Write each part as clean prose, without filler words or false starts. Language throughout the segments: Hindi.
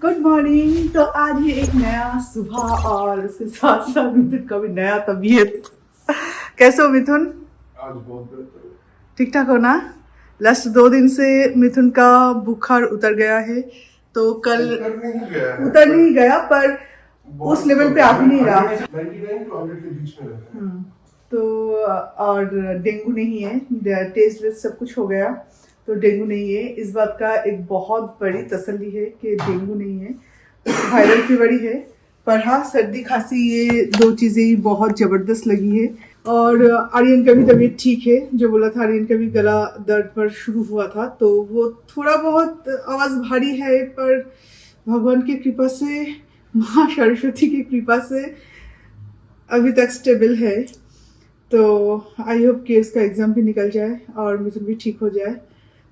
Good morning. तो आज ये एक नया सुबह और उसके साथ साथ मिथुन का भी नया तबीयत। कैसे हो मिथुन? आज बहुत बेहतर। ठीक ठाक हो ना? लास्ट 2 दिन से मिथुन का बुखार उतर गया है। तो कल उतर नहीं गया पर उस लेवल पे आ भी नहीं रहा है। 99 to 100 के बीच में रहता है। तो और डेंगू नहीं है, टेस्ट वेस्ट सब कुछ हो गया, तो डेंगू नहीं है। इस बात का एक बहुत बड़ी तसल्ली है कि डेंगू नहीं है, वायरल फीवर ही है। पर हाँ, सर्दी खांसी ये 2 चीज़ें बहुत ज़बरदस्त लगी है। और आर्यन का भी तबीयत ठीक है। जो बोला था, आर्यन का भी गला दर्द पर शुरू हुआ था, तो वो थोड़ा बहुत आवाज़ भारी है, पर भगवान की कृपा से, माँ सरस्वती की कृपा से अभी तक स्टेबल है। तो आई होप कि उसका एग्ज़ाम भी निकल जाए और मिथुन भी ठीक हो जाए।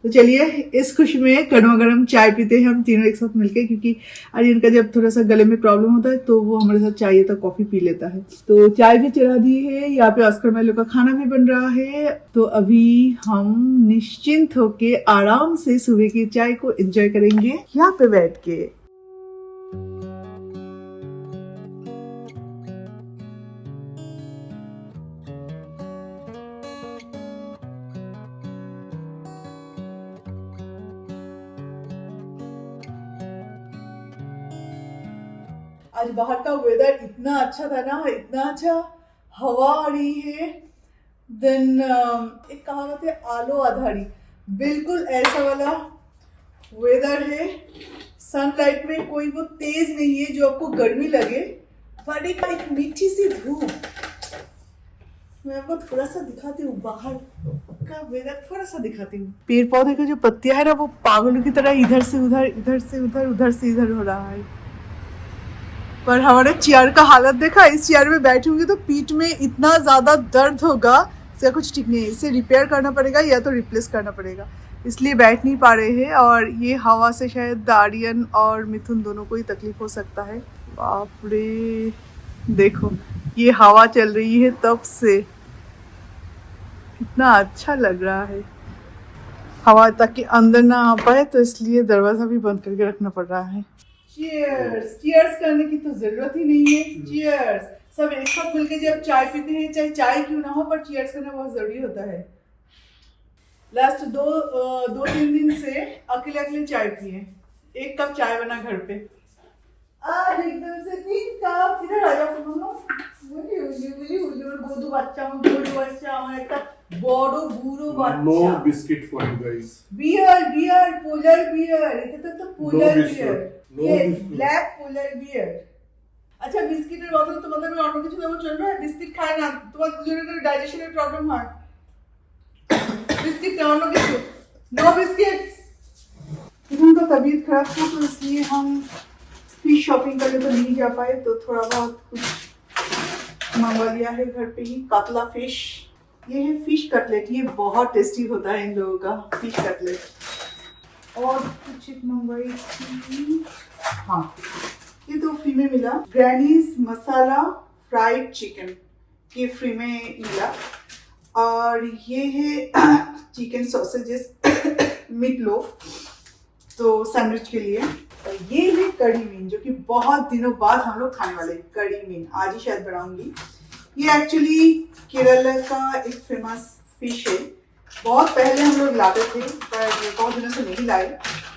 तो चलिए, इस खुशी में गर्मा गर्म चाय पीते हैं हम तीनों एक साथ मिलके, क्योंकि आर्यन का जब थोड़ा सा गले में प्रॉब्लम होता है तो वो हमारे साथ चाय या कॉफ़ी पी लेता है। तो चाय भी चढ़ा दी है, यहाँ पे ऑस्कर मेलो का खाना भी बन रहा है। तो अभी हम निश्चिंत होके आराम से सुबह की चाय को एंजॉय करेंगे यहाँ पे बैठ के। आज बाहर का वेदर इतना अच्छा था ना, इतना अच्छा हवा आ रही है। देन एक कहावत है, आलो आधारी, बिल्कुल ऐसा वाला वेदर है। सनलाइट में कोई वो तेज नहीं है जो आपको गर्मी लगे, पर एक मीठी सी धूप। मैं आपको थोड़ा सा दिखाती हूँ, बाहर का वेदर थोड़ा सा दिखाती हूँ। पेड़ पौधे का जो पत्तियां है ना, वो पागलों की तरह इधर से उधर, इधर से उधर, उधर से इधर हो रहा है। पर हमारे चेयर का हालत देखा, इस चेयर में बैठूंगी तो पीठ में इतना ज़्यादा दर्द होगा, इसका कुछ ठीक नहीं है। इसे रिपेयर करना पड़ेगा या तो रिप्लेस करना पड़ेगा, इसलिए बैठ नहीं पा रहे हैं। और ये हवा से शायद आर्यन और मिथुन दोनों को ही तकलीफ हो सकता है। बाप रे, देखो ये हवा चल रही है तब से, इतना अच्छा लग रहा है। हवा ताकि अंदर ना आ पाए, तो इसलिए दरवाज़ा भी बंद करके रखना पड़ रहा है। चीयर्स, चीयर्स करने की तो जरूरत ही नहीं है। चीयर्स, सब एक साथ मिलके जब चाय पीते हैं, चाहे चाय क्यों ना हो, पर चीयर्स करना बहुत जरूरी होता है। लास्ट 2-3 दिन से अकेले अकेले चाय पिए, 1 कप चाय बना घर पे। आज एकदम से 3 कप। इधर आ जाओ दोनों। गोदू বাচ্চা, আমার গোদু বাচ্চা, আমার একটা বড় বুড়ো বাচ্চা। No biscuit for you guys. বিয়ার পোলার বিয়ার, এটা তো পোলার বিয়ার। No Yes, biscuit. ব্ল্যাক পোলার বিয়ার। আচ্ছা, বিস্কিটের বদলে তোমাদের আমি অন্য কিছু দেবো, চলবে? বিস্কিট খায় না, তোমার দুজনের ডাইজেশনের প্রবলেম হয়। बिस्किट ना, ऑनो किसी नो बिस्किट। इनका तबीयत खराब था, तो इसलिए हम फिश शॉपिंग करने तो नहीं जा पाए, तो थोड़ा बहुत कुछ मंगवा लिया है घर पे ही। कतला फिश, ये है फिश कटलेट, ये बहुत टेस्टी होता है इन लोगों का फिश कटलेट। और कुछ एक मंगवाई थी, हाँ ये तो फ्री में मिला, ग्रैनीज मसाला फ्राइड चिकन, ये फ्री में मिला। और ये है चिकन सॉसेजेस, मीट लोफ, तो सैंडविच के लिए। और ये है कड़ी मीन, जो कि बहुत दिनों बाद हम लोग खाने वाले कड़ी मीन, आज ही शायद बनाऊंगी। ये एक्चुअली केरला का एक फेमस फिश है। बहुत पहले हम लोग लाते थे, पर बहुत दिनों से नहीं लाए,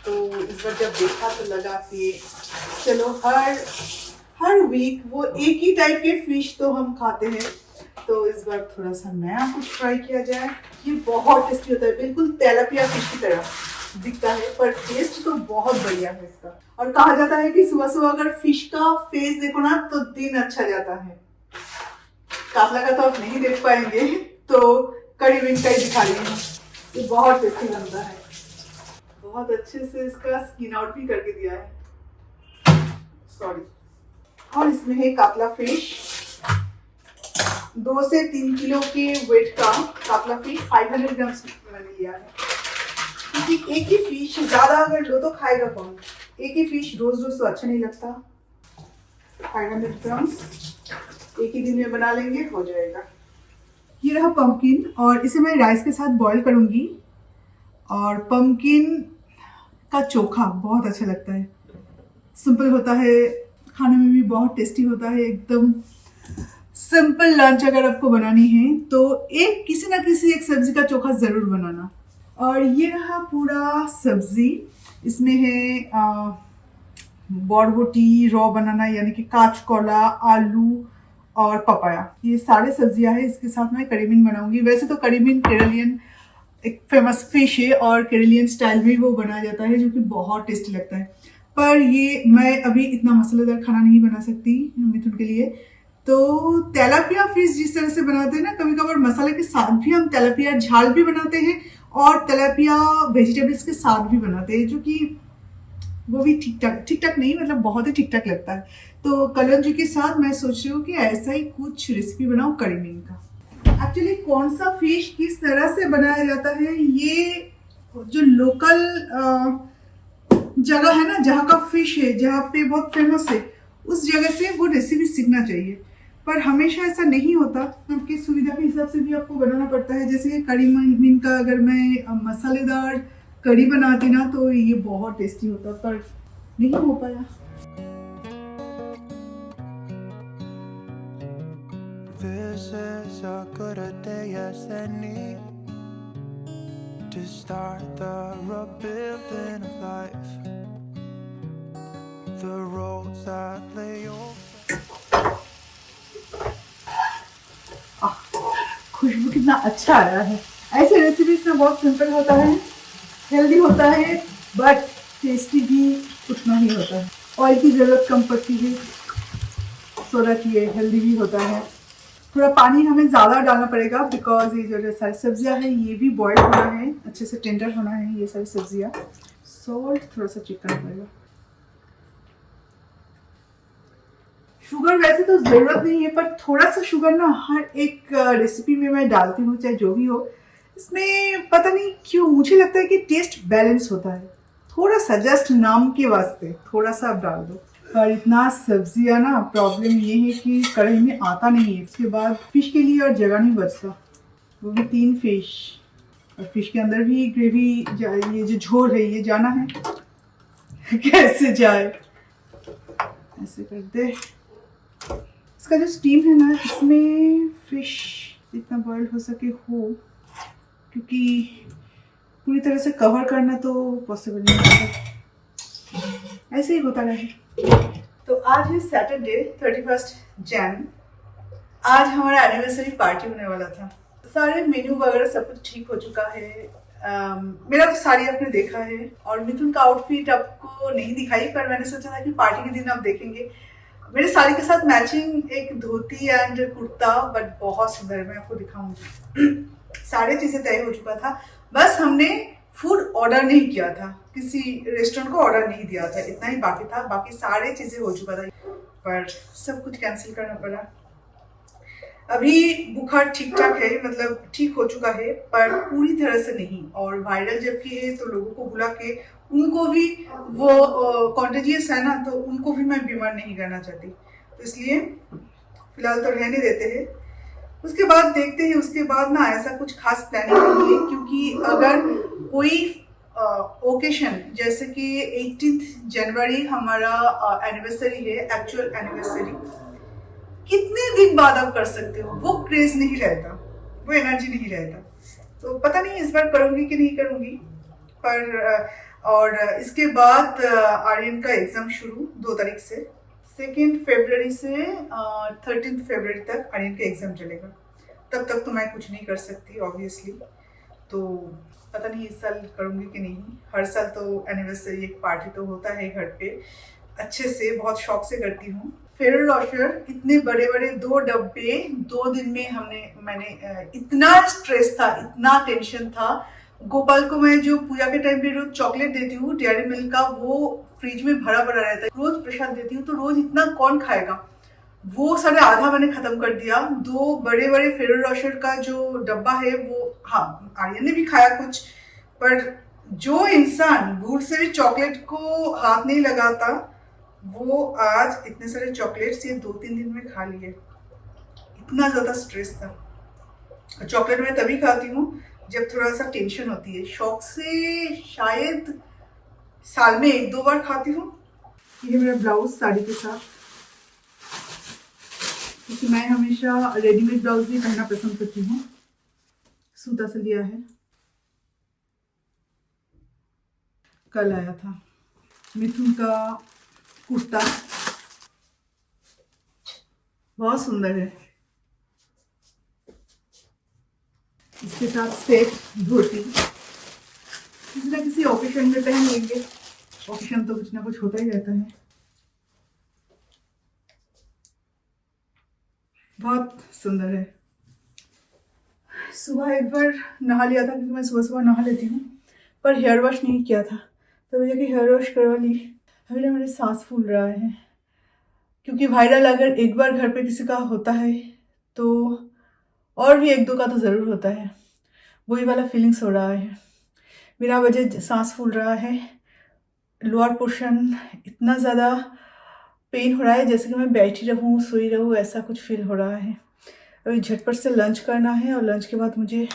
तो इस बार जब देखा तो लगा कि चलो हर वीक वो एक ही टाइप के फिश तो हम खाते हैं, तो इस बार थोड़ा सा नया कुछ ट्राई किया जाए। ये बहुत टेस्टी होता है, बिल्कुल तेलापिया फिश की तरह दिखता है, पर टेस्ट तो बहुत बढ़िया है इसका। और कहा जाता है कि सुबह सुबह अगर फिश का फेस देखो ना, तो दिन अच्छा जाता है। कातला का तो आप नहीं देख पाएंगे, तो कड़ी मीन का ही दिखा रही हूँ। ये बहुत टेस्टी बनता है, बहुत अच्छे से इसका स्किन आउट भी करके दिया है, सॉरी। और इसमें है कातला फिश, 2 से 3 किलो के वेट का कातला फिश 500 ग्राम मैंने लिया है, क्योंकि एक ही फिश ज्यादा अगर लो तो खाएगा कौन? एक ही फिश रोज रोज तो अच्छा नहीं लगता। 500 ग्राम एक ही दिन में बना लेंगे, हो जाएगा। ये रहा पंपकिन, और इसे मैं राइस के साथ बॉईल करूंगी। और पंपकिन का चोखा बहुत अच्छा लगता है, सिंपल होता है, खाने में भी बहुत टेस्टी होता है। एकदम सिंपल लंच अगर आपको बनानी है तो एक किसी ना किसी एक सब्जी का चोखा ज़रूर बनाना। और ये रहा पूरा सब्जी। इसमें है बॉरबोटी, रॉ बनाना यानी कि काचकौला, आलू और पपाया, ये सारे सब्जियां हैं। इसके साथ मैं करी मीन बनाऊंगी। वैसे तो करी मीन केरलियन एक फेमस फिश है और केरलियन स्टाइल में वो बनाया जाता है, जो कि बहुत टेस्टी लगता है। पर ये मैं अभी इतना मसालेदार खाना नहीं बना सकती मिथुन के लिए। तो तेलापिया फिश जिस तरह से बनाते हैं ना, कभी कभार मसाले के साथ भी हम तेलापिया झाल भी बनाते हैं और तेलापिया वेजिटेबल्स के साथ भी बनाते हैं, जो कि वो भी ठीक ठाक नहीं, मतलब बहुत ही ठीक ठाक लगता है। तो कलौंजी के साथ मैं सोच रही हूँ कि ऐसा ही कुछ रेसिपी बनाऊँ करी मीन का। एक्चुअली कौन सा फिश किस तरह से बनाया जाता है, ये जो लोकल जगह है ना, जहाँ का फिश है, जहाँ पे बहुत फेमस है, उस जगह से वो रेसिपी सीखना चाहिए। पर हमेशा ऐसा नहीं होता, क्योंकि सुविधा के हिसाब से भी आपको बनाना पड़ता है। जैसे करी मीन का अगर मैं मसालेदार करी बनाती ना तो ये बहुत टेस्टी होता, पर नहीं हो पाया। This is a good day as any to start the rebuilding of life. The roads that lay open. खुशबू कितना अच्छा आ रहा है। ऐसे रेसिपीज में बहुत सिंपल होता है, हेल्दी होता है, बट टेस्टी भी उतना ही होता है। ऑयल की ज़रूरत कम पड़ती है, सो दैट ये हेल्दी भी होता है। थोड़ा पानी हमें ज़्यादा डालना पड़ेगा, बिकॉज ये जो सारी सब्जियां हैं ये भी बॉयल होना है, अच्छे से टेंडर होना है ये सारी सब्जियां। सॉल्ट थोड़ा सा चेक करना पड़ेगा। शुगर वैसे तो ज़रूरत नहीं है, पर थोड़ा सा शुगर ना हर एक रेसिपी में मैं डालती हूँ, चाहे जो भी हो। इसमें पता नहीं क्यों मुझे लगता है कि टेस्ट बैलेंस होता है। थोड़ा सा जस्ट नाम के वास्ते थोड़ा सा आप डाल दो। पर इतना सब्जियां ना, प्रॉब्लम ये है कि कढ़ाई में आता नहीं है। इसके बाद फिश के लिए और जगह नहीं बचता, वो भी 3 फिश, और फिश के अंदर भी ग्रेवी, ये जो झोल है ये जाना है। कैसे जाए, ऐसे कर दे। इसका जो स्टीम है ना, इसमें फिश जितना बॉयल हो सके हो, क्योंकि पूरी तरह से कवर करना तो पॉसिबल नहीं होता, ऐसे ही होता रहे। तो आज है सैटरडे 31 जैन। आज हमारा एनिवर्सरी पार्टी होने वाला था। सारे मेन्यू वगैरह सब कुछ ठीक हो चुका है। मेरा तो साड़ी आपने देखा है, और मिथुन का आउटफिट आपको नहीं दिखाई, पर मैंने सोचा था कि पार्टी के दिन आप देखेंगे। मेरे साड़ी के साथ मैचिंग एक धोती एंड कुर्ता, बट बहुत सुंदर है, मैं आपको दिखाऊंगी। सारी चीजें तय हो चुका था, बस हमने फूड ऑर्डर नहीं किया था, किसी रेस्टोरेंट को ऑर्डर नहीं दिया था, इतना ही बाकी था। बाकी सारी चीजें हो चुका था, पर सब कुछ कैंसिल करना पड़ा। अभी बुखार ठीक ठाक है, मतलब ठीक हो चुका है, पर पूरी तरह से नहीं। और वायरल जबकि है तो लोगों को बुला के उनको भी वो कॉन्टेजियस है ना, तो उनको भी मैं बीमार नहीं करना चाहती, तो इसलिए फिलहाल तो रहने देते हैं। उसके बाद देखते हैं, उसके बाद ना ऐसा कुछ खास प्लानिंग नहीं है, क्योंकि अगर कोई ओकेशन जैसे कि 18 जनवरी हमारा एनिवर्सरी है, एक्चुअल एनिवर्सरी, कितने दिन बाद आप कर सकते हो, वो क्रेज नहीं रहता, वो एनर्जी नहीं रहता। तो पता नहीं इस बार करूंगी कि नहीं करूंगी। पर और इसके बाद आर्यन का एग्जाम शुरू 2 तारीख से, 2 फरवरी से 13 फरवरी तक आर्यन का एग्जाम चलेगा। तब तक तो मैं कुछ नहीं कर सकती ऑब्वियसली। तो पता नहीं इस साल करूंगी कि नहीं। हर साल तो एनिवर्सरी एक पार्टी तो होता है घर पे, अच्छे से बहुत शौक से करती हूँ। फेरो रोशर इतने बड़े बड़े 2 डब्बे 2 दिन में मैंने इतना स्ट्रेस था, इतना टेंशन था। गोपाल को मैं जो पूजा के टाइम पे रोज चॉकलेट देती हूँ डेयरी मिल्क का, वो फ्रिज में भरा भरा रहता है। रोज प्रसाद देती हूँ, तो रोज इतना कौन खाएगा, वो साढ़े आधा मैंने खत्म कर दिया। 2 बड़े बड़े फेरो रोशर का जो डब्बा है वो, हाँ आर्यन ने भी खाया कुछ, पर जो इंसान गुड़ से भी चॉकलेट को हाथ नहीं लगाता, वो आज इतने सारे चॉकलेट्स ये 2-3 दिन में खा लिए। इतना ज्यादा स्ट्रेस था। चॉकलेट मैं तभी खाती हूँ जब थोड़ा सा टेंशन होती है। शौक से शायद साल में 1-2 बार खाती हूँ। ये मेरा ब्लाउज साड़ी के साथ, क्योंकि मैं हमेशा रेडीमेड ब्लाउज ही पहनना पसंद करती हूँ। सूता से लिया है, कल आया था। मिथुन का कुर्ता बहुत सुंदर है, इसके साथ सेट धोती, किसी ना किसी ओकेशन में पहन लेंगे। ऑप्शन तो कुछ ना कुछ होता ही रहता है। बहुत सुंदर है। सुबह एक बार नहा लिया था, क्योंकि मैं सुबह सुबह नहा लेती हूँ, पर हेयर वॉश नहीं किया था, तो मुझे हेयर वॉश करवा ली। अभी ना मेरे सांस फूल रहा है, क्योंकि वायरल अगर एक बार घर पे किसी का होता है तो और भी एक दो का तो ज़रूर होता है। वही वाला फीलिंग्स हो रहा है। बिना वजह सांस फूल रहा है, लोअर पोर्शन इतना ज़्यादा पेन हो रहा है जैसे कि मैं बैठी रहूँ, सोई रहूँ, ऐसा कुछ फील हो रहा है। अभी झटपट से लंच करना है और लंच के बाद मुझे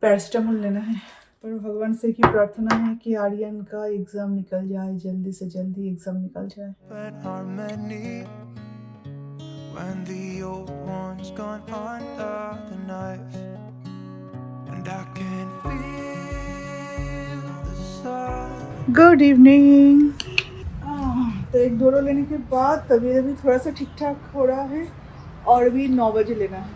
पैरासिटामोल लेना है। पर भगवान से की प्रार्थना है कि आर्यन का एग्ज़ाम निकल जाए, जल्दी से जल्दी एग्ज़ाम निकल जाए। but harmony when the old one's gone under the knife and I can feel the sun. Good evening. तो एक डोलो लेने के बाद तबीयत अभी थोड़ा सा ठीक ठाक हो रहा है, और अभी 9 बजे लेना है,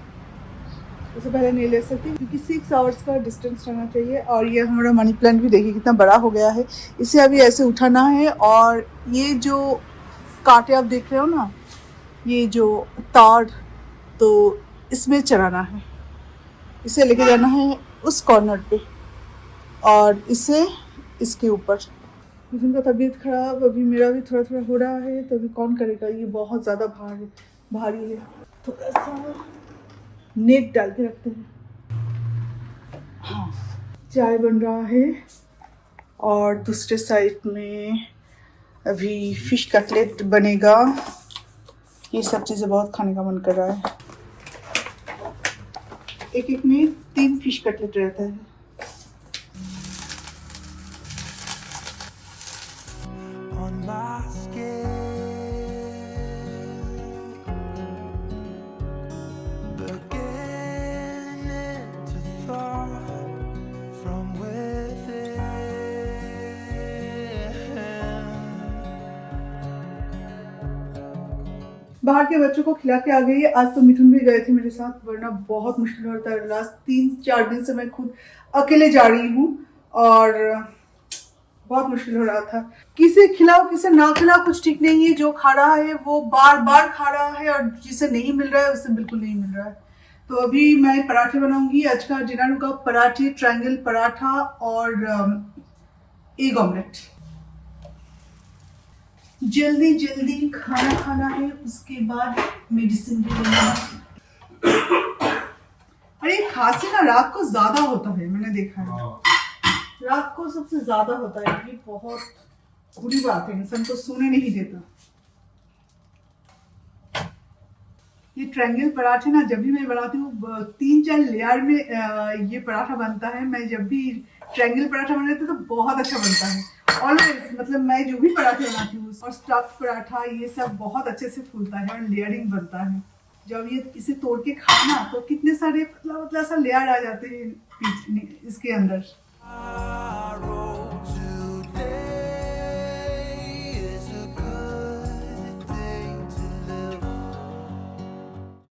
उससे पहले नहीं ले सकती, क्योंकि 6 आवर्स का डिस्टेंस रहना चाहिए। और ये हमारा मनी प्लांट भी देखिए कितना बड़ा हो गया है, इसे अभी ऐसे उठाना है। और ये जो कांटे आप देख रहे हो ना, ये जो तार, तो इसमें चढ़ाना है, इसे लेके जाना है उस कॉर्नर पे, और इसे इसके ऊपर। मिथुन का तबीयत खराब, अभी मेरा भी थोड़ा थोड़ा हो रहा है, तो अभी कौन करेगा, ये बहुत ज़्यादा भारी है। थोड़ा सा नेट डाल के रखते हैं। हाँ, चाय बन रहा है, और दूसरे साइड में अभी फिश कटलेट बनेगा। ये सब चीज़ें बहुत खाने का मन कर रहा है। एक एक में 3 फिश कटलेट रहता है। On my skin, beginning to thaw from बाहर के बच्चों को खिला के आ गई है। आज तो मिथुन भी गए थे मेरे साथ, वरना बहुत मुश्किल होता है। लास्ट 3-4 दिन से मैं खुद अकेले जा रही हूँ, और बहुत मुश्किल हो रहा था। किसे खिलाओ किसे ना खिलाओ कुछ ठीक नहीं है। जो खा रहा है वो बार बार खा रहा है, और जिसे नहीं मिल रहा है उसे बिल्कुल नहीं मिल रहा है। तो अभी मैं पराठे बनाऊंगी। आज का डिनर होगा पराठे, ट्रायंगल पराठा और एग ऑमलेट। जल्दी जल्दी खाना खाना है, उसके बाद मेडिसिन भी लेना है। अरे खांसी ना रात को ज्यादा होता है, मैंने देखा है, रात को सबसे ज्यादा होता है। ये बहुत बुरी बात है, इंसान को सोने नहीं देता। ये ट्रायंगल पराठे ना जब भी मैं बनाती हूँ 3-4 लेयर में ये पराठा बनता है। मैं जब भी ट्रायंगल पराठा बनाती हूँ तो बहुत अच्छा बनता है ऑलवेज। मतलब मैं जो भी पराठे बनाती हूँ, और स्टफ पराठा ये सब बहुत अच्छे से फूलता है और लेयरिंग बनता है। जब ये इसे तोड़ के खाना तो कितने सारे पतला पतला सा लेयर आ जाते हैं इसके अंदर।